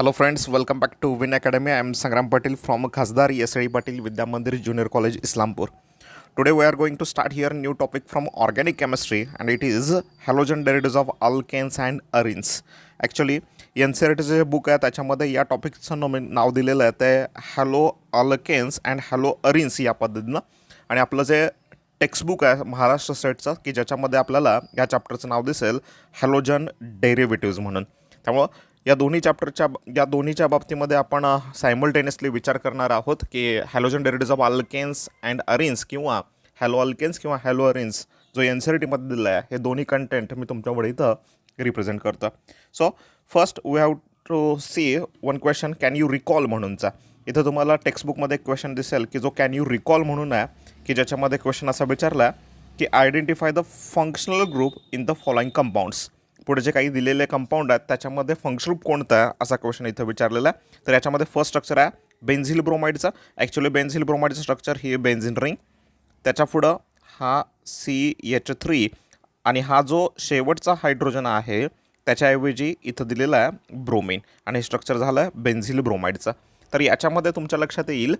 Hello friends, welcome back to Win Academy. I am Sangram Patil from Khasdar SAI Patil Vidya Mandir Junior College, Islampur. Today we are going to start here a new topic from organic chemistry and it is halogen derivatives of alkanes and arenes. Actually NCERTचं जे book आहे त्याच्यामध्ये या टॉपिकचं नाव दिलेलं आहे ते hello alkanes and hello arenes या पद्धतीनं आणि आपलं जे टेक्स्टबुक आहे महाराष्ट्र स्टेटचं की ज्याच्यामध्ये आपल्याला या चॅप्टरचं नाव दिसेल हॅलोजन डेरिव्हेटिव्ज म्हणून. त्यामुळं या दोन्हीच्या बाबतीमध्ये आपण सायमल्टेनियसली विचार करणार आहोत की halogen derivatives of alkanes and arenes किंवा हॅलो अल्केन्स किंवा हॅलो अरिन्स जो NCERTमध्ये दिला आहे हे दोन्ही कंटेंट मी तुमच्यापुढे इथं रिप्रेझेंट करतो. So first we have to see one question can you recall म्हणूनचा. इथं तुम्हाला टेक्स्टबुकमध्ये एक क्वेश्चन दिसेल की जो कॅन यू रिकॉल म्हणून आहे की ज्याच्यामध्ये क्वेश्चन असा विचारला की identify the functional group in the following compounds. पुढे जे काही दिलेले कंपाऊंड आहेत त्याच्यामध्ये फंक्शन ग्रुप कोणता आहे असा क्वेश्चन इथं विचारलेला आहे. तर याच्यामध्ये फर्स्ट स्ट्रक्चर आहे बेन्झिल ब्रोमाइडचा. ॲक्च्युली बेन्झिल ब्रोमाइडचं स्ट्रक्चर ही बेन्झिन रिंग, त्याच्या पुढं हा CH3 आणि हा जो शेवटचा हायड्रोजन आहे त्याच्याऐवजी इथं दिलेला आहे ब्रोमिन आणि हे स्ट्रक्चर झालं आहे बेन्झिल ब्रोमाइडचं. तर याच्यामध्ये तुमच्या लक्षात येईल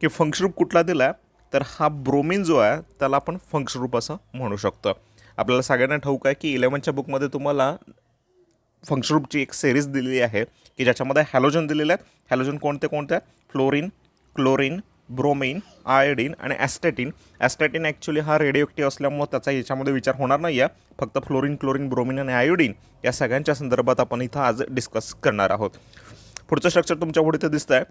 की फंक्शन ग्रुप कुठला दिला आहे तर हा ब्रोमिन जो आहे त्याला आपण फंक्शन ग्रुप असं म्हणू शकतो. आपल्याला सगळ्यांना ठाऊक आहे की 11च्या बुकमध्ये तुम्हाला फंक्शन ग्रुपची एक सिरीज दिलेली आहे की ज्याच्यामध्ये हॅलोजन दिलेलं आहे. हॅलोजन कोणते आहे फ्लोरीन, क्लोरीन, ब्रोमिन, आयोडीन आणि ॲस्टॅटिन. ॲस्टॅटिन ॲक्च्युली हा रेडिओ असल्यामुळे त्याचा याच्यामध्ये विचार होणार नाही आहे. फक्त फ्लोरीन, क्लोरीन, ब्रोमिन आणि आयोडीन या सगळ्यांच्या संदर्भात आपण इथं आज डिस्कस करणार आहोत. पुढचं स्ट्रक्चर तुमच्या पुढे इथं दिसतं आहे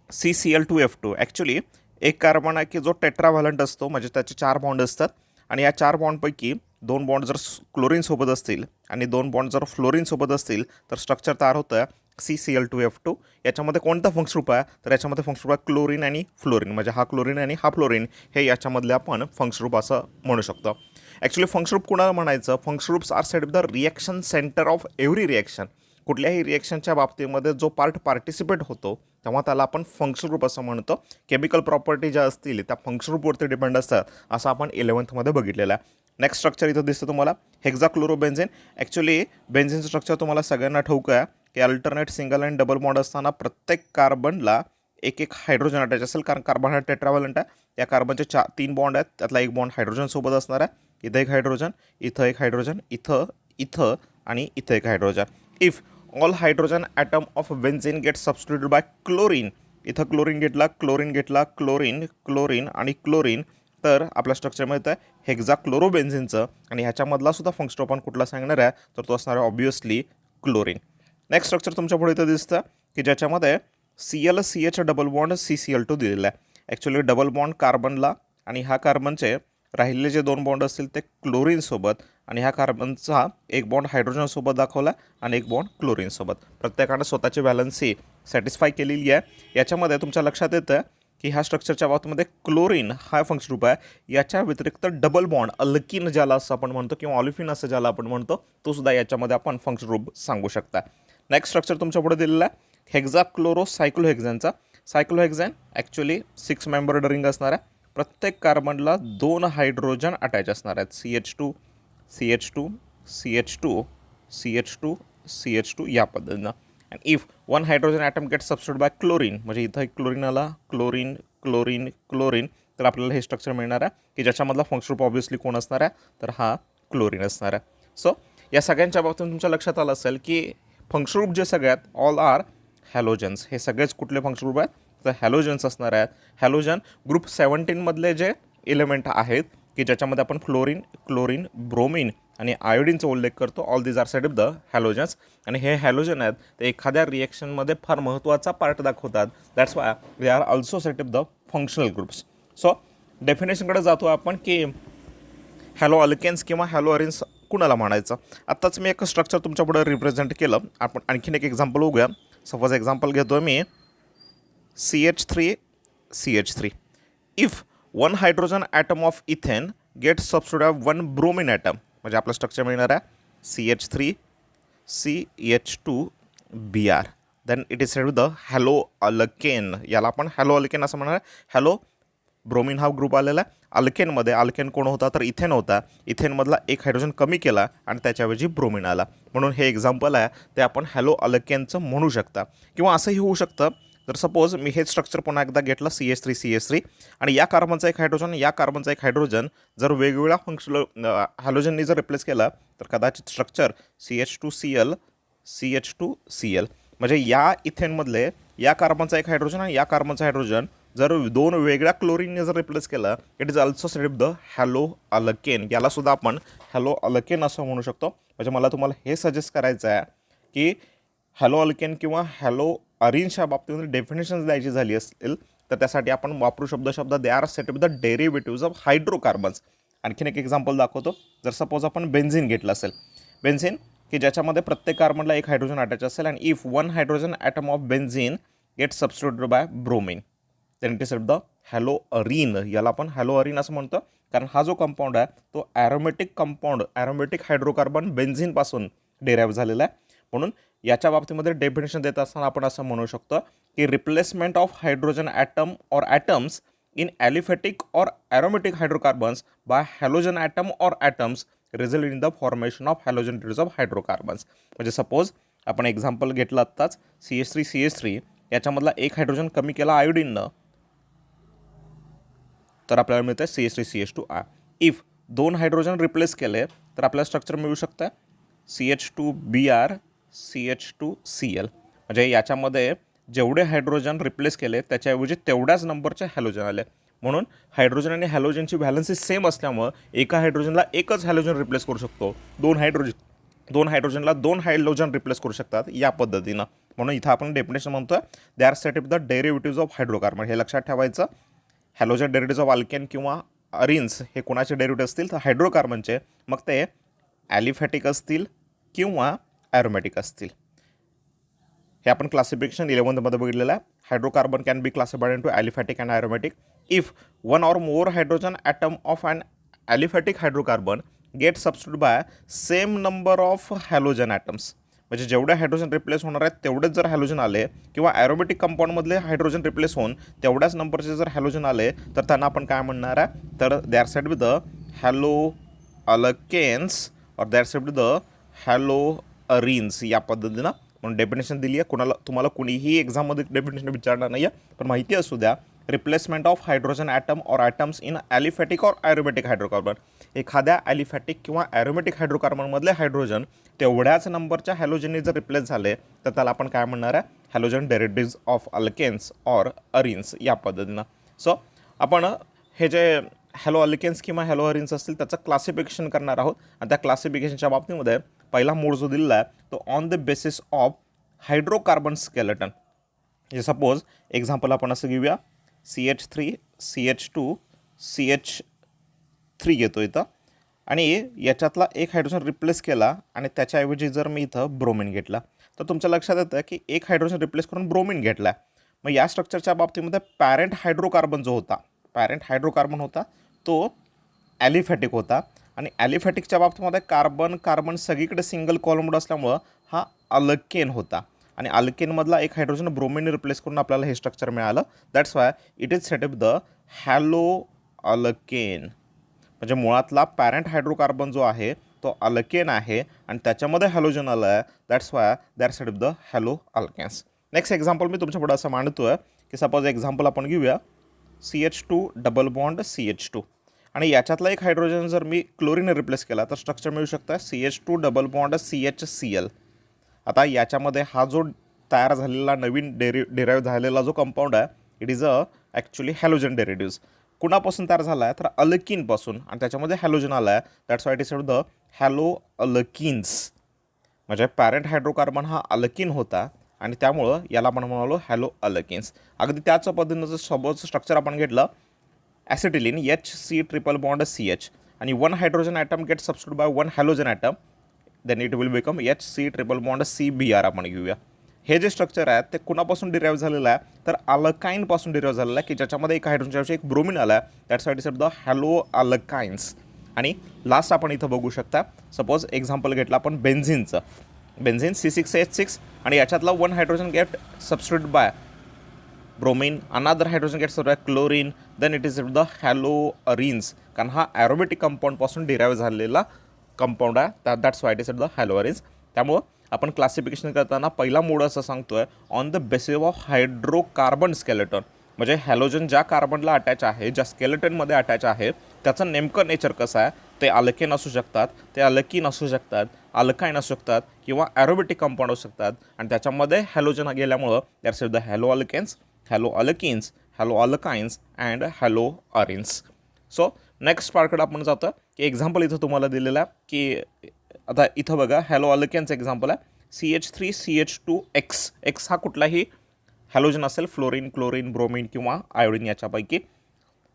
CCl2F2. ॲक्च्युली एक कार्बन आहे की जो टेट्राव्हॅलंट असतो म्हणजे त्याचे 4 बॉन्ड असतात आणि या 4 बॉन्डपैकी 2 बॉन्ड जर क्लोरीनसोबत असतील आणि 2 बॉन्ड जर फ्लोरीनसोबत असतील तर स्ट्रक्चर तयार होतं आहे CCl2F2. याच्यामध्ये कोणता फंक्शन ग्रुप आहे तर याच्यामध्ये फंक्शन ग्रुप आहे क्लोरीन आणि फ्लोरीन म्हणजे हा क्लोरीन आणि हा फ्लोरीन हे याच्यामधले आपण फंक्शन ग्रुप असं म्हणू शकतो. ॲक्च्युली फंक्शन ग्रुप कुणाला म्हणायचं function groups are set the reaction center of every reaction. कुठल्याही रिॲक्शनच्या बाबतीमध्ये जो पार्टिसिपेट होतो तेव्हा त्याला आपण फंक्शन ग्रुप असं म्हणतो. केमिकल प्रॉपर्टी ज्या असतील त्या फंक्शन ग्रुपवरती डिपेंड असतात असं आपण 11मध्ये बघितलेलं आहे. नेक्स्ट स्ट्रक्चर इथं दिसतं तुम्हाला हेक्झाक्लोरोबेन्झिन. ॲक्च्युली बेन्झिनचं स्ट्रक्चर तुम्हाला सगळ्यांना ठाऊक आहे की alternate single and double bond असताना प्रत्येक कार्बनला एक हायड्रोजन अटॅच असेल कारण कार्बन हा टेट्राव्हॅलंट आहे. या कार्बनचे 3 बॉन्ड आहेत त्यातला एक बॉन्ड हायड्रोजनसोबत असणार आहे. इथं एक हायड्रोजन, इथं एक हायड्रोजन, इथं आणि इथं एक hydrogen. If all hydrogen atom of benzene get substituted by chlorine. इथं क्लोरीन घेतला क्लोरीन आणि क्लोरीन तर आपल्या स्ट्रक्चरमध्ये आहे हेक्झाक्लोरोबेन्झिनचं आणि ह्याच्यामधला सुद्धा फंक्शन आपण कुठला सांगणार आहे तर तो असणार आहे ऑब्वियसली क्लोरीन. नेक्स्ट स्ट्रक्चर तुमच्या पुढे इथं दिसतं की ज्याच्यामध्ये ClCH डबल बॉन्ड CCl2 दिलेला आहे. ॲक्च्युली डबल बॉन्ड कार्बनला आणि ह्या कार्बनचे राहिलेले जे 2 बॉन्ड असतील ते क्लोरीनसोबत आणि ह्या कार्बनचा एक बॉन्ड हायड्रोजनसोबत दाखवला आणि एक बॉन्ड क्लोरीनसोबत. प्रत्येकानं स्वतःची बॅलन्सी सॅटिस्फाय केलेली आहे. याच्यामध्ये तुमच्या लक्षात येतं की ह्या स्ट्रक्चरच्या बाबतीमध्ये क्लोरीन हा फंक्शन ग्रुप आहे. याच्या व्यतिरिक्त डबल बॉन्ड अल्किन ज्याला असं आपण म्हणतो किंवा ऑलिफिन असं ज्याला आपण म्हणतो तो सुद्धा याच्यामध्ये आपण फंक्शन ग्रुप सांगू शकता. नेक्स्ट स्ट्रक्चर तुमच्या पुढे दिलेला आहे हेक्झाक्लोरोसायक्लोहेक्झॅनचा. सायक्लोहेक्झॅन ॲक्च्युली 6 मेंबर्ड रिंग असणार आहे. प्रत्येक कार्बनला 2 हायड्रोजन अटॅच असणार आहेत CH2 CH2 CH2 CH2 CH2 या पद्धतीनं. And if 1 hydrogen atom get substitute by chlorine म्हणजे इथं एक क्लोरीन आला क्लोरीन तर आपल्याला हे स्ट्रक्चर मिळणार आहे की ज्याच्यामधला फंक्शन ग्रुप ऑब्व्हियसली कोण असणार आहे तर हा क्लोरीन असणार आहे. सो या सगळ्यांच्या बाबतीत तुमच्या लक्षात आलं असेल की फंक्शन ग्रुप जे सगळ्यात ऑल आर हॅलोजन्स. हे सगळेच कुठले फंक्शन ग्रुप आहेत तर हॅलोजन्स असणार आहेत. हॅलोजन ग्रुप 17मधले जे एलिमेंट आहेत की ज्याच्यामध्ये आपण फ्लोरीन, क्लोरीन, ब्रोमिन आणि आयोडीनचा उल्लेख करतो all these are set of the halogens. आणि हे हॅलोजन आहेत ते एखाद्या रिॲक्शनमध्ये फार महत्त्वाचा पार्ट दाखवतात. That's why they are also set of the functional groups. So डेफिनेशनकडे जातो आपण की हॅलो अल्केन्स किंवा हॅलो अरिन्स कुणाला म्हणायचं. आत्ताच मी एक स्ट्रक्चर तुमच्यापुढे रिप्रेझेंट केलं. आपण आणखीन एक एक्झाम्पल बघूया. सपोज एक्झाम्पल घेतो मी CH3. If 1 hydrogen atom of ethane get substitute 1 bromine atom म्हणजे आपलं स्ट्रक्चर मिळणार आहे CH3 CH2Br. Then it is said with the halo alkane. याला आपण हॅलो अल्केन असं म्हणणार आहे. हॅलो ब्रोमिन हा ग्रुप आलेला आहे. अल्केनमध्ये अल्केन कोण होता तर इथेन होता. इथेनमधला एक हायड्रोजन कमी केला आणि त्याच्याऐवजी ब्रोमिन आला. म्हणून हे एक्झाम्पल आहे ते आपण हॅलो अल्केनचं म्हणू शकता. किंवा असंही होऊ शकतं तर सपोज मी हेच स्ट्रक्चर पुन्हा एकदा घेतलं CH3 आणि या कार्बनचा एक हायड्रोजन या कार्बनचा एक हायड्रोजन जर वेगवेगळ्या फंक्शनल हॅलोजननी जर रिप्लेस केला तर कदाचित स्ट्रक्चर CH2Cl म्हणजे या इथेनमधले या कार्बनचा एक हायड्रोजन आणि या कार्बनचा हायड्रोजन जर दोन वेगळ्या क्लोरीनने जर रिप्लेस केला it is also sed the halo alkane. याला सुद्धा आपण हॅलो अल्केन असं म्हणू शकतो. म्हणजे मला तुम्हाला हे सजेस्ट करायचं आहे की हॅलो अल्केन किंवा हॅलो अरिनच्या बाबतीमध्ये डेफिनेशन्स द्यायची झाली असेल तर त्यासाठी आपण वापरू शब्द दे are set with the derivatives of hydrocarbons. आणखीन एक एक्झाम्पल दाखवतो. जर सपोज आपण बेन्झिन घेतलं असेल, बेन्झिन की ज्याच्यामध्ये प्रत्येक कार्बनला एक हायड्रोजन अटॅच असेल आणि if one hydrogen atom of benzene get substituted by bromine then it is the halo arene. याला आपण हॅलो अरीन असं म्हणतो कारण हा जो कंपाऊंड आहे तो ॲरोमॅटिक कंपाऊंड ॲरोमॅटिक हायड्रोकार्बन बेन्झिनपासून डेराईव्ह झालेला आहे. म्हणून याच्या बाबतीमध्ये डेफिनेशन देत असताना आपण असं म्हणू शकतो की replacement of hydrogen atom or atoms in aliphatic or aromatic hydrocarbons by halogen atom or atoms result in the formation of halogen derivatives of hydrocarbons. म्हणजे सपोज आपण एक्झाम्पल घेतलं आत्ताच CH3 याच्यामधला एक हायड्रोजन कमी केला आयोडीननं तर आपल्याला मिळतं आहे CH3CH2. इफ दोन हायड्रोजन रिप्लेस केले तर आपल्याला स्ट्रक्चर मिळू शकतं CH2Br CH2Cl. म्हणजे याच्यामध्ये जेवढे हायड्रोजन रिप्लेस केले त्याच्याऐवजी तेवढ्याच नंबरचे हॅलोजन आले. म्हणून हायड्रोजन आणि हॅलोजनची व्हॅलन्सी सेम असल्यामुळं एका हायड्रोजनला एकच हॅलोजन रिप्लेस करू शकतो. दोन हायड्रोजनला दोन हायड्रोजन रिप्लेस करू शकतात या पद्धतीनं. म्हणून इथं आपण डेफिनेशन म्हणतोय दे are set with the derivatives of hydrocarbon. हे लक्षात ठेवायचं. हॅलोजन डेरिव्हेटिव्ज ऑफ अल्केन किंवा अरिन्स हे कोणाचे डेरिव्हेटिव्ह असतील तर हायड्रोकार्बनचे, मग ते ॲलिफॅटिक असतील किंवा ॲरोमॅटिक असतील. हे आपण क्लासिफिकेशन 11मध्ये बघितलेलं आहे. Hydrocarbon can be classified into aliphatic and aromatic if one or more hydrogen atom of an aliphatic hydrocarbon get substitute by same number of halogen atoms. म्हणजे जेवढे हायड्रोजन रिप्लेस होणार आहेत तेवढेच जर हॅलोजन आले किंवा ॲरोमॅटिक कंपाऊंडमधले हायड्रोजन रिप्लेस होऊन तेवढ्याच नंबरचे जर हॅलोजन आले तर त्यांना आपण काय म्हणणार आहे तर they are set with the halo alkanes or they are set with the halo arenes या पद्धतीनं. म्हणून डेफिनेशन दिली आहे. तुम्हाला कुणीही एक्झाममध्ये डेफिनेशन विचारणार नाही आहे पण माहिती असू द्या. Replacement of hydrogen atom or atoms in aliphatic or aromatic hydrocarbon. एखाद्या ॲलिफॅटिक किंवा ॲरोमॅटिक हायड्रोकार्बनमधले हायड्रोजन तेवढ्याच नंबरच्या हॅलोजनने जर रिप्लेस झाले तर त्याला आपण काय म्हणणार आहे halogen derivatives of alkanes or arenes या पद्धतीनं. सो आपण हे जे हॅलो अल्केन्स किंवा हॅलो अरिन्स असतील त्याचं क्लासिफिकेशन करणार आहोत. आणि त्या क्लासिफिकेशनच्या बाबतीमध्ये पहिला मोड जो दिलेला आहे तो on the basis of hydrocarbon skeleton. म्हणजे सपोज एक्झाम्पल आपण असं घेऊया CH3 CH2 CH3 घेतो इथं आणि याच्यातला एक हायड्रोजन रिप्लेस केला आणि त्याच्याऐवजी जर मी इथं ब्रोमिन घेतला तर तुमच्या लक्षात येतं की एक हायड्रोजन रिप्लेस करून ब्रोमिन घेतला. मग या स्ट्रक्चरच्या बाबतीमध्ये पॅरेंट हायड्रोकार्बन जो होता तो ॲलिफॅटिक होता आणि ॲलिफॅटिकच्या बाबतीमध्ये कार्बन सगळीकडे सिंगल कॉलमड असल्यामुळं हा अल्केन होता आणि अल्केनमधला एक हायड्रोजन ब्रोमिनने रिप्लेस करून आपल्याला हे स्ट्रक्चर मिळालं. That's why it is set up the halo alkane. म्हणजे मुळातला पॅरेंट हायड्रोकार्बन जो आहे तो अल्केन आहे आणि त्याच्यामध्ये हॅलोजन आलं आहे. That's why they are set up the halo alkanes. Next example मी तुमच्यापुढे असं मांडतो आहे की सपोज एक्झाम्पल आपण घेऊया CH2 डबल बॉन्ड CH2 आणि याच्यातला एक हायड्रोजन जर मी क्लोरीने रिप्लेस केला तर स्ट्रक्चर मिळू शकतं CH2 डबल बॉन्ड CHCl. आता याच्यामध्ये हा जो तयार झालेला नवीन डिराईव्ह झालेला जो कंपाऊंड आहे it is actually halogen derivatives. कुणापासून तयार झाला आहे तर अल्किनपासून आणि त्याच्यामध्ये हॅलोजन आला आहे. That's why it is the halo alkynes. म्हणजे पॅरेंट हायड्रोकार्बन हा अल्किन होता आणि त्यामुळं याला आपण म्हणालो हॅलो अल्किन्स. अगदी त्याच पद्धतीनं सोबतचं स्ट्रक्चर आपण घेतलं acetylene HC triple bond CH आणि one hydrogen atom get substitute by one halogen atom then it will become HC triple bond CBr आपण घेऊया. हे जे स्ट्रक्चर आहे ते कुणापासून डिराईव्ह झालेलं आहे तर अल्काईनपासून डिराईव्ह झालेलं आहे की ज्याच्यामध्ये एक हायड्रोजनच्या एक ब्रोमिन आला आहे. That's why it is the halo alkynes. आणि लास्ट आपण इथं बघू शकता सपोज एक्झाम्पल घेतलं आपण बेन्झिनचं. बेन्झिन C6H6 आणि याच्यातला one hydrogen get substitute by bromine, another hydrogen gets removed by chlorine, then it is the haloarenes, कारण हा ॲरोमॅटिक कंपाऊंडपासून डिराईव्ह झालेला कंपाऊंड आहे, that's why it is the haloarenes. त्यामुळं आपण क्लासिफिकेशन करताना पहिला मोड असं सांगतोय on the basis of hydrocarbon skeleton, म्हणजे हॅलोजन ज्या कार्बनला अटॅच आहे, ज्या स्केलेटनमध्ये अटॅच आहे, त्याचं नेमकं नेचर कसं आहे. ते अल्केन असू शकतात, ते अल्कीन असू शकतात, अल्काईन असू शकतात किंवा ॲरोमॅटिक कंपाऊंड असू शकतात, आणि त्याच्यामध्ये हॅलोजन गेल्यामुळं that's the halo alkanes, halo alkenes, halo alkynes and halo arenes. So next पार्टकडे आपण जातो की एक्झाम्पल इथं तुम्हाला दिलेलं आहे की आता इथं बघा हॅलो अल्केनचं एक्झाम्पल आहे CH3CH2X. एक्स हा कुठलाही हॅलोजन असेल, फ्लोरीन, क्लोरीन, ब्रोमीन किंवा आयोडीन याच्यापैकी.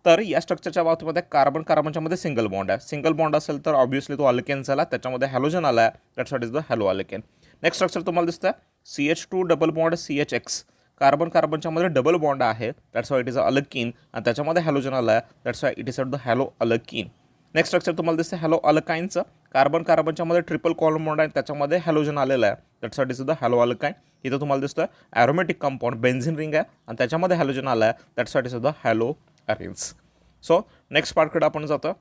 तर या स्ट्रक्चरच्या बाबतीमध्ये कार्बन कार्बनच्यामध्ये सिंगल बॉन्ड आहे. सिंगल बॉन्ड असेल तर ऑब्व्हियसली तो अल्केन झाला, त्याच्यामध्ये हॅलोजन आला आहे, that's what is the halo alkane. Next structure तुम्हाला दिसतं CH2 double bond CHX. Carbon कार्बनच्यामध्ये डबल बॉन्ड आहे, that's why it is a alkene, आणि त्याच्यामध्ये हॅलोजन आला आहे, that's why it is the halo alkene. Next structure तुम्हाला दिसतं हॅलो अल्काईनचं. कार्बन कार्बनच्यामध्ये ट्रिपल कॉलम बॉन्ड आहे, त्याच्यामध्ये हॅलोजन आलेलं आहे, that's why it is the halo alkyne. इथं तुम्हाला दिसतं ॲरोमॅटिक कंपाऊंड बेन्झिन रिंग आहे आणि त्याच्यामध्ये हॅलोजन आला आहे, that's why it is the halo arenes. So next पार्टकडे आपण जातो.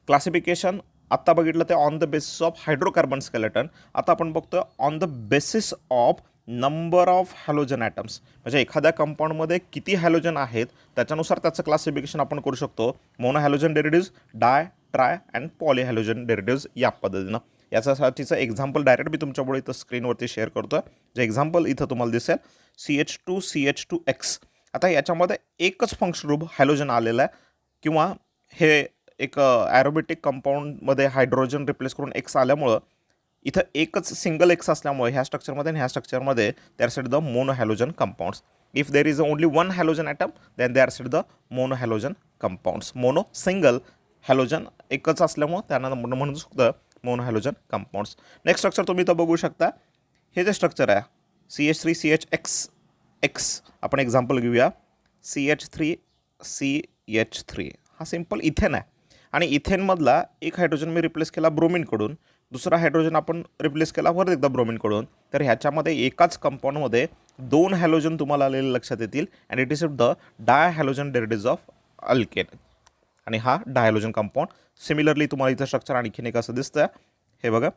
क्लासिफिकेशन आत्ता बघितलं ते on the basis of hydrocarbon skeleton. आता आपण बघतो on the basis of number of halogen atoms, म्हणजे एखाद्या कंपाऊंडमध्ये किती हॅलोजन आहेत त्याच्यानुसार त्याचं क्लासिफिकेशन आपण करू शकतो. Mono halogen derivatives, di, tri and poly halogen derivatives या पद्धतीनं. याच्यासाठीचं एक्झाम्पल डायरेक्ट मी तुमच्यापुढे इथं स्क्रीनवरती शेअर करतो. जे एक्झाम्पल इथं तुम्हाला दिसेल CH2CH2X. आता याच्यामध्ये एकच फंक्शन ग्रुप हॅलोजन आलेला आहे, किंवा हे एक ॲरोमॅटिक कंपाऊंडमध्ये हायड्रोजन रिप्लेस करून एक्स आल्यामुळं इथं एकच सिंगल एक्स असल्यामुळे ह्या स्ट्रक्चरमध्ये आणि ह्या स्ट्रक्चरमध्ये they are said the mono halogen compounds. If there is only one halogen atom then they are said the mono halogen compounds. Mono single halogen एकच असल्यामुळं त्यांना म्हणू शकतं mono halogen compounds. Next structure तुम्ही इथं बघू शकता. हे जे स्ट्रक्चर आहे CH3CHX. आपण एक्झाम्पल घेऊया CH3CH3. हा सिम्पल इथेन आहे, आणि इथेनमधला एक हायड्रोजन मी रिप्लेस केला ब्रोमिनकडून, दुसरा हायड्रोजन आपण रिप्लेस केला परत एकदा ब्रोमिनकडून. तर ह्याच्यामध्ये एकाच कंपाऊंडमध्ये दोन हॅलोजन तुम्हाला आलेले लक्षात येतील, and it is the di halogen derivatives of alkane, आणि हा डायहॅलोजन कंपाऊंड. सिमिलरली तुम्हाला इथं स्ट्रक्चर आणखीन एक असं दिसतं, हे बघा,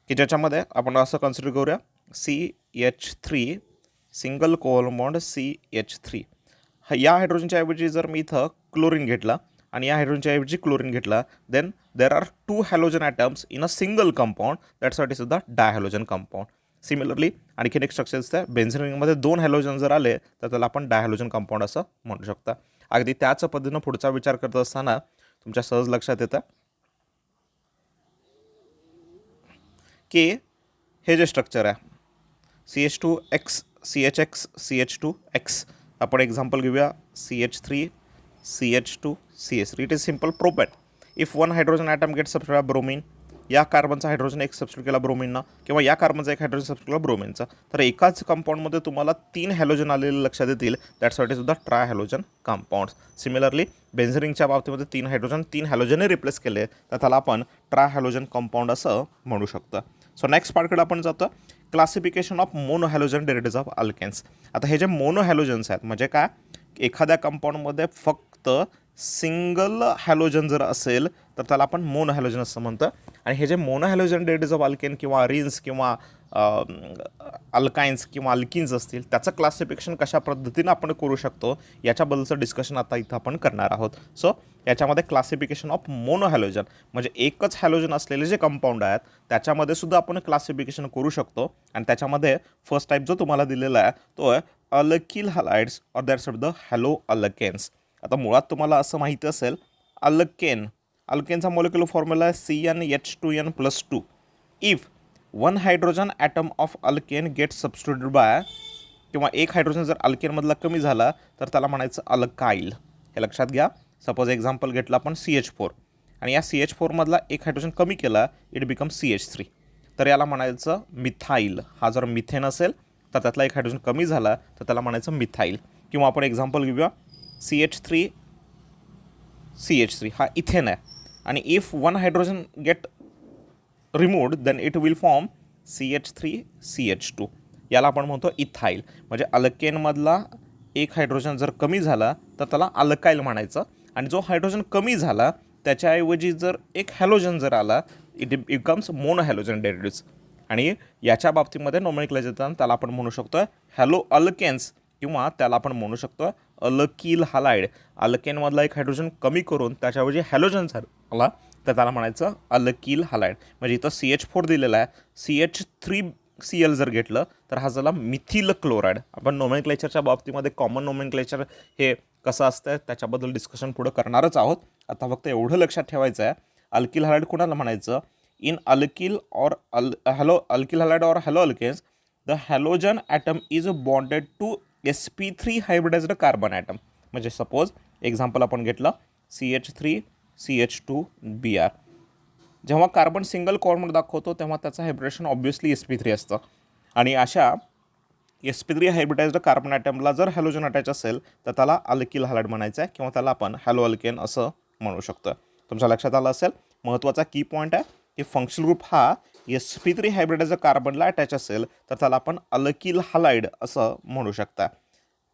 की ज्याच्यामध्ये आपण असं कन्सिडर करूया CH3 सिंगल कोवॅलेंट बॉन्ड CH3. या हायड्रोजनच्या ऐवजी जर मी इथं क्लोरीन घेतला आणि या हायड्रोजनच्या ऐवजी क्लोरीन घेतला, then there are two halogen atoms in a single compound, that's what is the dihalogen compound. Similarly आणखीन एक स्ट्रक्चर असतं, बेन्झिन रिंगमध्ये दोन हॅलोजन जर आले तर त्याला आपण डायहॅलोजन कंपाऊंड असं म्हणू शकता. अगदी त्याच पद्धतीनं पुढचा विचार करत असताना तुमच्या सहज लक्षात येतं की हे जे स्ट्रक्चर आहे CH2X, CHX, CH2X. आपण एक्झाम्पल घेऊया CH3CH2CH3. It is simple propane. If one hydrogen atom get substitute bromine, या कार्बनचा हायड्रोजन एक सबस्टिट्यूट केला ब्रोमीननं, किंवा या कार्बनचा एक हायड्रोजन सबस्टिट्यूट केला ब्रोमीनचा, तर एकाच कंपाऊंडमध्ये तुम्हाला तीन हॅलोजन आलेले लक्षात येतील, that's what is the tri halogen compounds. Similarly बेन्झिनच्या बाबतीमध्ये तीन हायड्रोजन तीन हॅलोजनने रिप्लेस केले तर त्याला आपण ट्राय हॅलोजन कंपाऊंड असं म्हणू शकतो. सो नेक्स्ट पार्टकडे आपण जातो, classification of mono halogen derivatives of alkanes. आता हे जे मोनो हॅलोजन्स आहेत म्हणजे काय, एखाद्या कंपाऊंडमध्ये फक्त सिंगल हॅलोजन जर असेल तर त्याला आपण मोनो हॅलोजन असं म्हणतं. आणि हे जे mono halogen derivatives of alkane किंवा अरिन्स किंवा अल्काइन्स किंवा अल्किन्स असतील, त्याचं क्लासिफिकेशन कशा पद्धतीनं आपण करू शकतो याच्याबद्दलचं डिस्कशन आता इथं आपण करणार आहोत. सो याच्यामध्ये क्लासिफिकेशन ऑफ मोनो हॅलोजन म्हणजे एकच हॅलोजन असलेले जे कंपाऊंड आहेत त्याच्यामध्ये सुद्धा आपण क्लासिफिकेशन करू शकतो. आणि त्याच्यामध्ये फर्स्ट टाईप जो तुम्हाला दिलेला आहे तो आहे alkyl halides or that's the halo alkanes. आता मुळात तुम्हाला असं माहिती असेल अल्केनचा मॉलिक्युलर फॉर्म्युला आहे CnH2n+2. If one hydrogen atom of alkane get substituted by, किंवा एक हायड्रोजन जर अल्केनमधला कमी झाला तर त्याला म्हणायचं अल्काईल. हे लक्षात घ्या. सपोज एक्झाम्पल घेतलं आपण CH4, आणि या CH4मधला एक हायड्रोजन कमी केला, इट बिकम CH3, तर याला म्हणायचं मिथाईल. हा जर मिथेन असेल तर त्यातला एक हायड्रोजन कमी झाला तर त्याला म्हणायचं मिथाईल. किंवा आपण एक्झाम्पल घेऊया CH3CH3 हा इथेन आहे, आणि if one hydrogen get removed then it will form CH3CH2. याला आपण म्हणतो इथाईल. म्हणजे अल्केनमधला एक हायड्रोजन जर कमी झाला तर त्याला अल्काईल म्हणायचं, आणि जो हायड्रोजन कमी झाला त्याच्याऐवजी जर एक हॅलोजन जर आला इट बिकम्स मोनो हॅलोजन डेरिडेट्स. आणि याच्या बाबतीमध्ये नॉमेनक्लेचर देताना त्याला आपण म्हणू शकतो हॅलो अल्केन्स, किंवा त्याला आपण म्हणू शकतो अल्कील हलाइड. अल्केनमधला एक हायड्रोजन कमी करून त्याच्याऐवजी हॅलोजन झाला तर त्याला म्हणायचं अल्कील हलाइड. म्हणजे इथं CH4 दिलेला आहे, CH3Cl जर घेतलं तर हा झाला मिथिल क्लोराईड. आपण नॉमेनक्लेचरच्या बाबतीमध्ये कॉमन नॉमेनक्लेचर हे कसं असतं त्याच्याबद्दल डिस्कशन पुढं करणारच आहोत. आता फक्त एवढं लक्षात ठेवायचं आहे, अल्किल हलाइड कुणाला म्हणायचं? In alkyl or alkyl halide or halo alkanes the halogen atom is bonded to sp3 hybridised carbon atom. म्हणजे सपोज एक्झाम्पल आपण घेतलं CH3CH2Br. जेव्हा कार्बन सिंगल कॉर्नर दाखवतो तेव्हा त्याचं हायब्रिडेशन ऑब्व्हियसली sp3 असतं, आणि अशा sp3 हायब्रिडाइज्ड कार्बन ॲटमला जर हॅलोजन अटॅच असेल तर त्याला अल्किल हलाइड म्हणायचं आहे, किंवा त्याला आपण हॅलो अल्केन असं म्हणू शकतो. तुमच्या लक्षात आलं असेल महत्त्वाचा की पॉईंट आहे की फंक्शनल ग्रुप हा sp3 हायब्रिडाइज्ड कार्बनला अटॅच असेल तर त्याला आपण अल्किल हलाइड असं म्हणू शकता.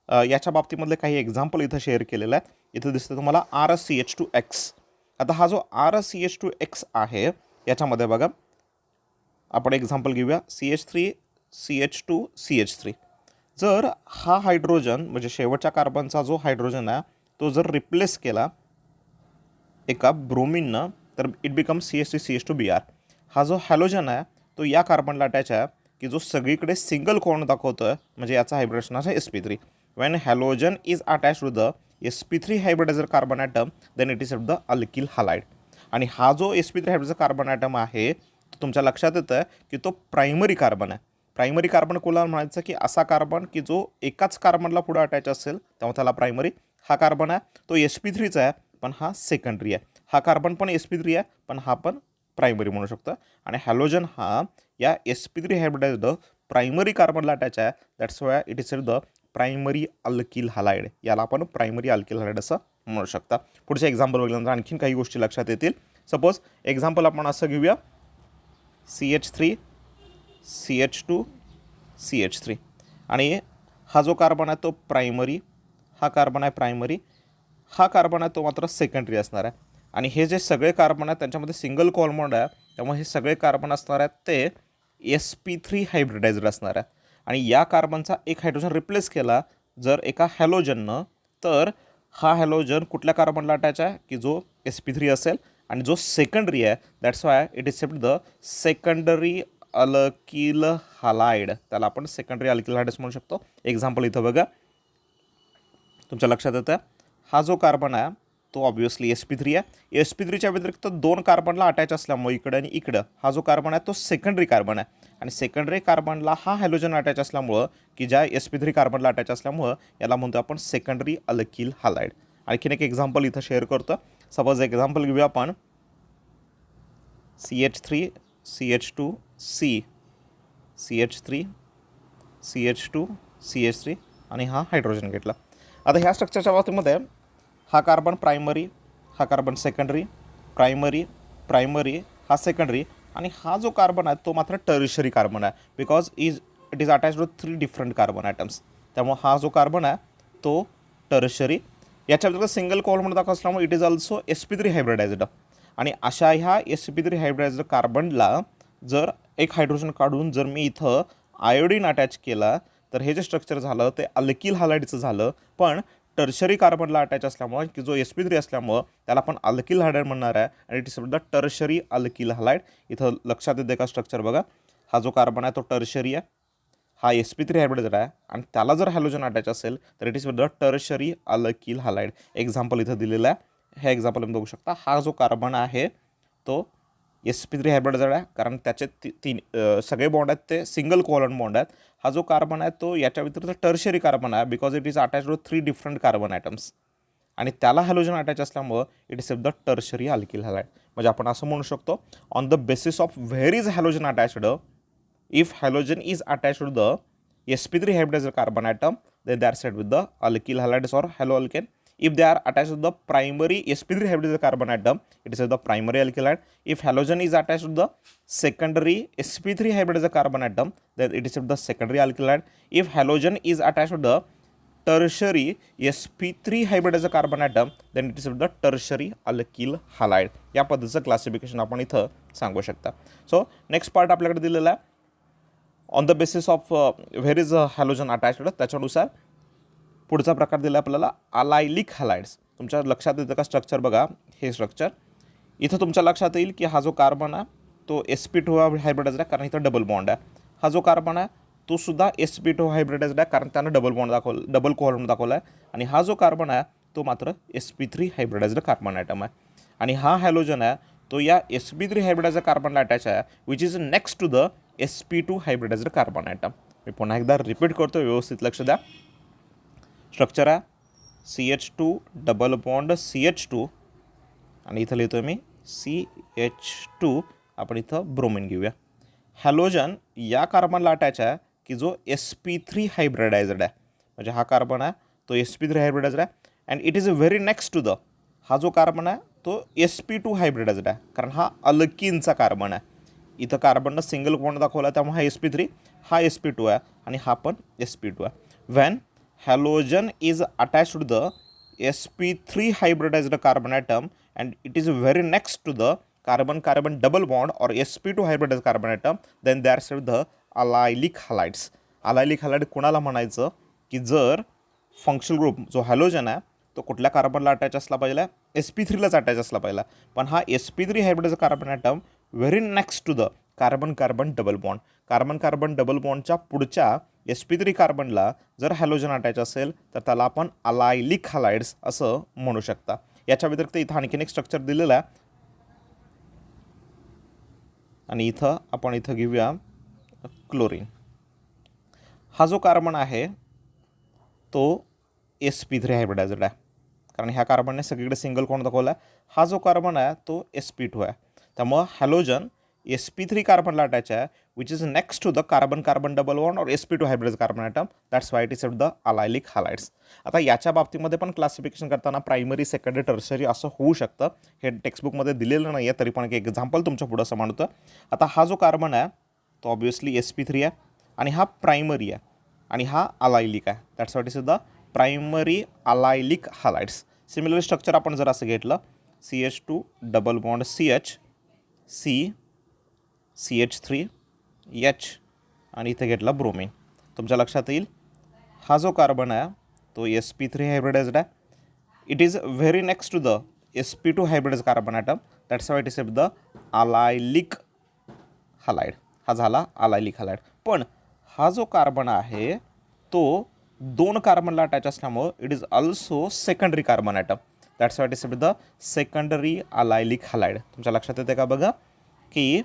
याच्या बाबतीमधले काही एक्झाम्पल इथं शेअर केलेलं आहे. इथं दिसतं तुम्हाला RCH2X. आता हा जो RCH2X आहे याच्यामध्ये बघा आपण एक्झाम्पल घेऊया CH3CH2CH3. जर हा हायड्रोजन म्हणजे शेवटच्या कार्बनचा जो हायड्रोजन आहे तो जर रिप्लेस केला एका ब्रोमिननं तर इट बिकम्स CH3CH2Br. हा जो हॅलोजन आहे तो या कार्बनला अटॅच आहे की जो सगळीकडे सिंगल कॉर्न दाखवतो आहे, म्हणजे याचा हायब्रिडेशन आहे sp3. When halogen is attach to the sp3 hybridised carbon atom then it is the alkyl halide. आणि हा जो sp3 हायब्रिडाइज्ड कार्बन ॲटम आहे तो तुमच्या लक्षात येतं की तो प्रायमरी कार्बन आहे. प्रायमरी कार्बन कोणाला म्हणायचं की असा कार्बन की जो एकाच कार्बनला पुढं अटॅच असेल तेव्हा त्याला प्रायमरी. हा कार्बन आहे तो sp3 आहे पण हा सेकंडरी आहे. हा कार्बन पण sp3 आहे पण हा पण प्रायमरी म्हणू शकतो. आणि हॅलोजन हा या sp3 हायब्रिडाइज्ड प्रायमरी कार्बनला अटॅच आहे, that's why it is the primary alkyl halide. याला आपण प्रायमरी अल्किल हलाइड असं म्हणू शकता. पुढचे एक्झाम्पल बघितल्यानंतर आणखीन काही गोष्टी लक्षात येतील. सपोज एक्झाम्पल आपण असं घेऊया CH3CH2CH3. आणि हा जो कार्बन आहे तो प्रायमरी, हा कार्बन आहे प्रायमरी, हा कार्बन आहे तो मात्र सेकंडरी असणार आहे. आणि हे जे सगळे कार्बन आहेत त्यांच्यामध्ये सिंगल कॉर्नर आहे, त्यामुळे हे सगळे कार्बन असणार आहेत ते sp3 हायब्रिडाइज्ड असणार आहे. आणि या कार्बनचा एक हायड्रोजन रिप्लेस केला जर एका हॅलोजननं तर हा हॅलोजन कुठल्या कार्बनला अटॅच आहे की जो sp3 असेल, आणि जो सेकंडरी आहे that's why it is set the secondary alkyl halide. त्याला आपण सेकंडरी अल्किल हलाइड म्हणू शकतो. एक्झाम्पल इथं बघा तुमच्या लक्षात येतं हा जो कार्बन आहे तो ऑब्व्हियसली sp3 आहे. sp3च्या व्यतिरिक्त दोन कार्बनला अटॅच असल्यामुळे इकडं आणि इकडं हा जो कार्बन आहे तो सेकंडरी कार्बन आहे. आणि सेकंडरी कार्बनला हा हॅलोजन अटॅच असल्यामुळं की ज्या sp3 कार्बनला अटॅच असल्यामुळं याला म्हणतो आपण सेकंडरी अल्किल हलाइड. आणखीन एक एक्झाम्पल इथं शेअर करतो. सपोज एक्झाम्पल घेऊया आपण CH3CH2C, CH3CH2CH3 आणि हा हायड्रोजन घेतला. आता ह्या स्ट्रक्चरच्या बाबतीमध्ये हा कार्बन प्रायमरी, हा कार्बन सेकंडरी, प्रायमरी प्रायमरी, हा सेकंडरी, आणि हा जो कार्बन आहे तो मात्र टर्शरी कार्बन आहे because it is attach to 3 different carbon atoms. त्यामुळे हा जो कार्बन आहे तो टर्शरी. याच्या व्यतिरिक्त सिंगल कॉर्नर दाखवत असल्यामुळे it is also sp3 hybridised. आणि अशा ह्या sp3 हायब्रिडाइज्ड कार्बनला जर एक हायड्रोजन काढून जर मी इथं आयोडीन अटॅच केला तर हे जे स्ट्रक्चर झालं ते अल्किल हलाइडचं झालं. पण टर्शरी कार्बनला अटॅच असल्यामुळे की जो sp3 असल्यामुळं त्याला आपण अल्किल हलाइड म्हणणार आहे, आणि it is the tertiary alkyl halide. इथं लक्षात येते का स्ट्रक्चर बघा, हा जो कार्बन आहे तो टर्शरी आहे, हा sp3 हायब्रिडाइज्ड आहे, आणि त्याला जर हॅलोजन अटॅच असेल तर it is the tertiary alkyl halide. Example इथं दिलेलं आहे. हे एक्झाम्पल तुम्ही बघू शकता. हा जो कार्बन आहे तो sp3 हायब्रिडाइज्ड आहे कारण त्याचे तीन सगळे बॉन्ड आहेत ते सिंगल कोव्हलंट बॉन्ड आहेत. हा जो कार्बन आहे तो याच्या व्यतिरिक्त टर्शरी कार्बन आहे because it is attach to 3 different carbon atoms, आणि त्याला हॅलोजन अटॅच असल्यामुळं it is the tertiary alkyl halide. म्हणजे आपण असं म्हणू शकतो on the basis of where is halogen attached, if halogen is attached to the sp3 hybridised carbon atom then they are said with the alkyl halides or haloalkane. If they are attached to the primary sp3 hybridized carbon atom, it is the primary alkyl halide. If halogen is attached to the secondary sp3 hybridized carbon atom, then it is the secondary alkyl halide. If halogen is attached to the tertiary sp3 hybridized carbon atom, then it is the tertiary alkyl halide. या पद्धतीचं classification आपण इथं सांगू शकता. So next part आपल्याकडे दिलेला आहे on the basis of where is halogen attached, त्याच्यानुसार पुढचा प्रकार दिला आपल्याला अलायलिक हॅलाइड्स. तुमच्या लक्षात येतं का स्ट्रक्चर? बघा हे स्ट्रक्चर इथं तुमच्या लक्षात येईल की हा जो कार्बन आहे तो sp2 हायब्रिडाइज्ड आहे कारण इथं डबल बॉन्ड आहे. हा जो कार्बन आहे तो सुद्धा sp2 हायब्रिडाइज्ड आहे कारण त्यानं डबल बॉन्ड दाखवलं, डबल कोव्हॅलेंट दाखवला आहे. आणि हा जो कार्बन आहे तो मात्र sp3 हायब्रिडाइज्ड कार्बन ॲटम आहे. आणि हा हॅलोजन आहे तो या sp3 हायब्रिडाइज्ड कार्बनला अटॅच आहे which is next to the sp2 hybridized carbon atom. मी पुन्हा एकदा रिपीट करतो, व्यवस्थित लक्ष द्या. स्ट्रक्चर आहे CH2 डबल बॉन्ड CH2 आणि इथं लिहितो मी CH2. आपण इथं ब्रोमिन घेऊया. हॅलोजन या कार्बनला अटॅच आहे की जो sp3 हायब्रिडाइज्ड आहे. म्हणजे हा कार्बन आहे तो sp3 हायब्रिडाइज्ड आहे and it is very next to the, हा जो कार्बन आहे तो sp2 हायब्रिडाइज्ड आहे कारण हा अल्कीनचा कार्बन आहे. इथं कार्बननं सिंगल बॉन्ड दाखवला त्यामुळे हा sp3, हा sp2 आहे आणि हा पण sp2 आहे. When halogen is attached to the sp3 hybridized carbon atom and it is very next to the carbon-carbon double bond or sp2 hybridized carbon atom, then they are said the allylic halides. allylic halide कोणाला म्हणायचं की जर functional group जो halogen आहे तो कुठल्या कार्बनला attach असला पाहिजे, sp3लाच अटॅच असला पाहिजे, पण हा sp3 hybridised carbon atom very next to the carbon carbon double bond, carbon carbon double बॉन्डच्या पुढच्या sp3 कार्बनला जर हॅलोजन अटॅच असेल तर त्याला आपण अलायलिक हॅलाइड्स असं म्हणू शकता. याच्या व्यतिरिक्त इथं आणखीन एक स्ट्रक्चर दिलेलं आहे आणि इथं आपण इथं घेऊया क्लोरीन. हा जो कार्बन आहे तो sp3 हायब्रिडाइज्ड आहे कारण ह्या कार्बनने सगळीकडे सिंगल कोण दाखवला आहे. हा जो कार्बन आहे तो sp2 आहे. त्यामुळं हॅलोजन sp3 कार्बनला अटॅच आहे which is next to the carbon carbon double bond or sp2 hybridized carbon atom. That's why it is the allylic halides. आता याच्या बाबतीमध्ये पण क्लासिफिकेशन करताना प्रायमरी, सेकंडरी, टर्शरी असं होऊ शकतं. हे टेक्स्टबुकमध्ये दिलेलं नाही आहे, तरी पण एक एक्झाम्पल तुमच्या पुढं असं म्हणतं. आता हा जो कार्बन आहे तो ऑब्वियसली sp3 आहे आणि हा प्रायमरी आहे आणि हा अलायलिक आहे. That's why it is the primary allylic halides. Similar structure आपण जर असं घेतलं CH2 double bond CH, CH3 H आणि इथे घेतला ब्रोमिन. तुमच्या लक्षात येईल हा जो कार्बन आहे तो sp3 हायब्रिडाइज्ड आहे. It is very next to the sp2 hybridized carbon atom. That's why it is the allylic halide. हा झाला अलायलिक हॅलाइड. पण हा जो कार्बन आहे तो दोन कार्बनला अटॅच असल्यामुळं it is also secondary carbon atom. That's why it is the secondary allylic halide. तुमच्या लक्षात येते का बघा की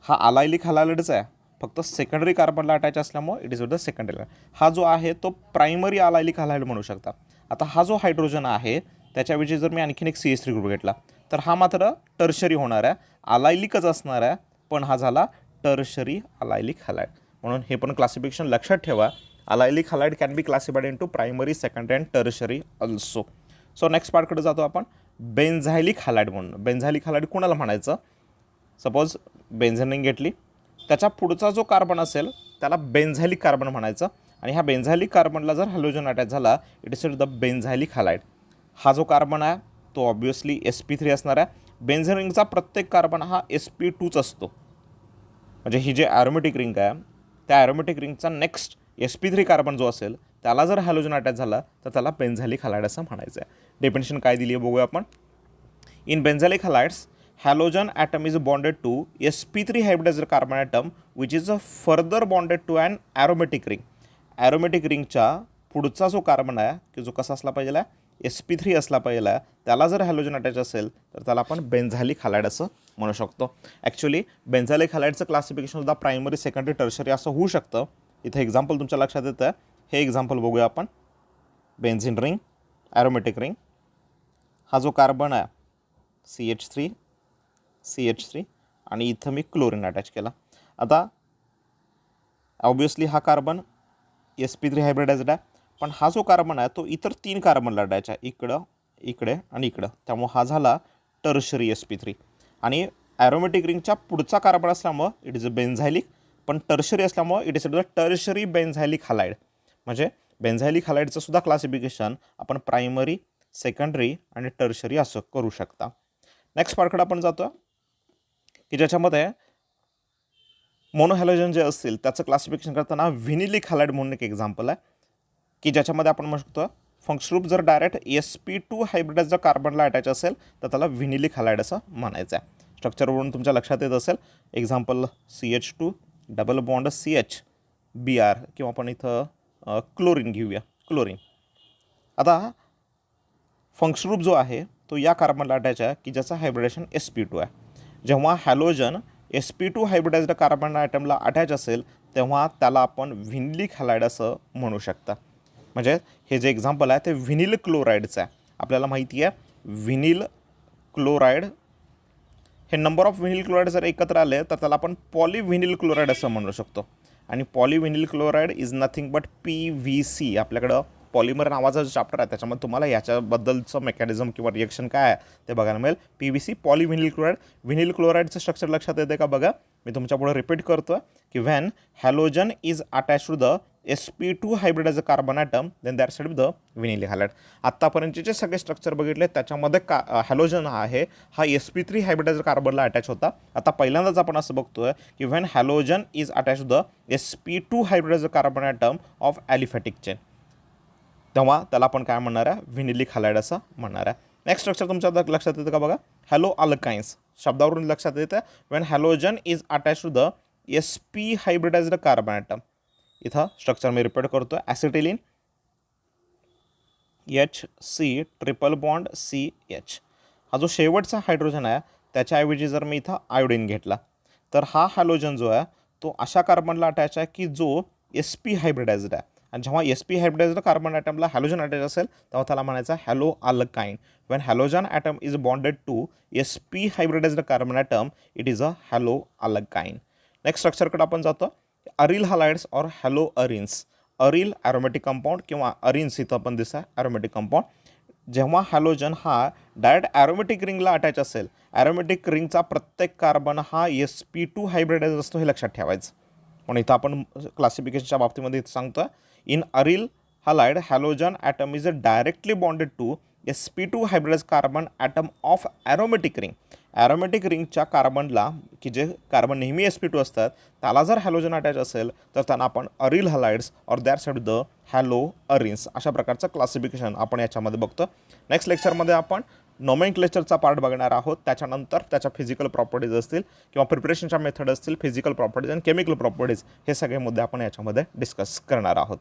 हा अलायलिक हॅलाइडच आहे, फक्त सेकंडरी कार्बनला अटॅच असल्यामुळे इट इज द सेकंडरी. हा जो आहे तो प्रायमरी अलायलिक हॅलाइड म्हणू शकता. आता हा जो हायड्रोजन आहे त्याच्याविषयी जर मी आणखीन एक CH3 ग्रुप घेतला तर हा मात्र टर्शरी होणार आहे, अलायलिकच असणार आहे, पण हा झाला टर्शरी अलायलिक हॅलाइड. म्हणून हे पण क्लासिफिकेशन लक्षात ठेवा. Allylic halide can be classified into primary, secondary and tertiary also. So next पार्टकडे जातो आपण. बेन्झायलिक हॅलाइड म्हणून. बेन्झायलिक हॅलाइड कोणाला म्हणायचं? सपोज बेन्झेन घेतली, त्याच्या पुढचा जो कार्बन असेल त्याला बेन्झायलिक कार्बन म्हणायचं आणि ह्या बेन्झायलिक कार्बनला जर हॅलोजन अटॅच झाला इट इज द बेन्झायलिक हॅलाइड. हा जो कार्बन आहे तो ऑब्वियसली sp3 असणार आहे. बेन्झेन रिंगचा प्रत्येक कार्बन हा sp2च असतो. म्हणजे ही जे ॲरोमॅटिक रिंग आहे त्या ॲरोमॅटिक रिंगचा नेक्स्ट sp3 कार्बन जो असेल त्याला जर हॅलोजन अटॅच झाला तर त्याला बेन्झायलिक हॅलाइड असं म्हणायचं आहे. डेफिनेशन काय दिली आहे बघूया आपण. In benzylic halides halogen atom is bonded to sp3 hybridized carbon atom which is further bonded to an aromatic ring. aromatic ringच्या पुढचा जो कार्बन आहे की जो कसा असला पाहिजे sp3 असला पाहिजे, त्याला जर हॅलोजन अटॅच असेल तर त्याला आपण बेन्झायलिक हॅलाइड असं म्हणू शकतो. ॲक्च्युली बेन्झायलिक हॅलाइडचं क्लासिफिकेशन सुद्धा प्रायमरी, सेकंडरी, टर्शरी असं होऊ शकतं. इथे एक्झाम्पल तुमच्या लक्षात येतं. हे एक्झाम्पल बघूया आपण. बेन्झिन रिंग, ॲरोमॅटिक रिंग, हा जो कार्बन आहे CH3 आणि इथं मी क्लोरीन अटॅच केला. आता ऑब्वियसली हा कार्बन sp3 हायब्रिडाइज्ड आहे, पण हा जो कार्बन आहे तो इतर 3 कार्बनला अटॅच आहे, इकडं, इकडे आणि इकडं. त्यामुळे हा झाला टर्शरी sp3. आणि ॲरोमॅटिक रिंगच्या पुढचा कार्बन असल्यामुळं इट इज अ बेन्झायलिक, पण टर्शरी असल्यामुळं it is a tertiary benzylic halide. म्हणजे बेन्झायलिक हलाइडचं सुद्धा क्लासिफिकेशन आपण प्रायमरी, सेकंडरी आणि टर्शरी असं करू शकता. नेक्स्ट पार्टकडे आपण जातो की ज्याच्यामध्ये मोनोहॅलोजन जे असतील त्याचं क्लासिफिकेशन करताना व्हिनिलिक हलाइड म्हणून एक एक्झाम्पल आहे की ज्याच्यामध्ये आपण म्हणू शकतो फंक्शन ग्रुप जर डायरेक्ट sp2 हायब्रिडाइज जर कार्बनला अटॅच असेल तर त्याला व्हिनिलिक हलाइड असं म्हणायचं आहे. स्ट्रक्चरवरून तुमच्या लक्षात येत असेल, example CH2 double bond CH Br, किंवा आपण इथं क्लोरीन घेऊया, क्लोरीन. आता फंक्शन ग्रुप जो आहे तो या कार्बनला अटॅच आहे की ज्याचं हायब्रिडेशन sp2 आहे. जेव्हा हॅलोजन sp2 हायब्रिडाइज्ड कार्बन ॲटमला अटॅच असेल तेव्हा त्याला आपण व्हिनिलिक हलाइड असं म्हणू शकता. म्हणजे हे जे एक्झाम्पल आहे ते व्हिनिल क्लोराईडचं आहे. आपल्याला माहिती आहे व्हिनिल क्लोराईड हे नंबर ऑफ व्हिनिल क्लोराईड जर एकत्र आले तर त्याला आपण पॉलिव्हिनिल क्लोराईड असं म्हणू शकतो. आणि polyvinyl chloride is nothing but PVC. आपल्याकडं पॉलिमर नावाचा जो चॅप्टर आहे त्याच्यामध्ये तुम्हाला याच्याबद्दलचं मेकॅनिझम किंवा रिएक्शन काय आहे ते बघायला मिळेल. PVC polyvinyl chloride. व्हिनिल क्लोराईडचं स्ट्रक्चर लक्षात येते का बघा, मी तुमच्यापुढे रिपीट करतो की when halogen is attach to the sp2 hybridize carbon atom then that side the vinylic halide. आत्तापर्यंतचे जे सगळे स्ट्रक्चर बघितले त्याच्यामध्ये हॅलोजन आहे हा sp3 हायब्रिडाइज कार्बनला अटॅच होता. आता पहिल्यांदाच आपण असं बघतोय की when halogen is attach to the sp2 hybridize carbon atom of aliphatic chain, तेव्हा त्याला आपण काय म्हणणार आहे, व्हिनिलिक हलाइड असं म्हणणार आहे. नेक्स्ट स्ट्रक्चर तुमच्या लक्षात येतं का बघा, हॅलो अल्काइन्स. शब्दावरून लक्षात येतं when halogen is attach to the sp hybridized carbon atom. इथं स्ट्रक्चर मी रिपीट करतो, acetylene HC triple bond CH. हा जो शेवटचा हायड्रोजन आहे त्याच्याऐवजी जर मी इथं आयोडीन घेतला तर हा हॅलोजन जो आहे तो अशा कार्बनला अटॅच आहे की जो sp हायब्रिडाइज्ड आहे. आणि जेव्हा sp हायब्रिडाइज्ड कार्बन ॲटमला हॅलोजन अटॅच असेल तेव्हा त्याला म्हणायचं halo alkyne. When halogen atom is bonded to sp hybridized carbon atom it is a halo alkyne. Next स्ट्रक्चरकडे आपण जातो, aryl halides or halo arenes. Aryl aromatic compound किंवा arenes इथं पण दिसतं ॲरोमॅटिक कंपाऊंड. जेव्हा हॅलोजन हा डायरेक्ट ॲरोमॅटिक रिंगला अटॅच असेल, ॲरोमॅटिक रिंगचा प्रत्येक कार्बन हा sp2 हायब्रिडाइज असतो हे लक्षात ठेवायचं. म्हणून इथं आपण क्लासिफिकेशनच्या बाबतीमध्ये सांगतो in aryl halide halogen atom is directly bonded to sp2 hybridize carbon atom of aromatic ring. Aromatic रिंगच्या कार्बनला की जे कार्बन नेहमी sp2 असतात त्याला जर हॅलोजन अटॅच असेल तर त्यांना आपण अरिल हलाइड्स और that side the halo arenes अशा प्रकारचं क्लासिफिकेशन आपण याच्यामध्ये बघतो. नेक्स्ट लेक्चरमध्ये आपण नॉमेनक्लेचरचा पार्ट बघणार आहोत. त्याच्यानंतर त्याच्या फिजिकल प्रॉपर्टीज असतील किंवा प्रिपरेशनच्या मेथड असतील, फिजिकल प्रॉपर्टीज आणि केमिकल प्रॉपर्टीज हे सगळे मुद्दे आपण याच्यामध्ये डिस्कस करणार आहोत.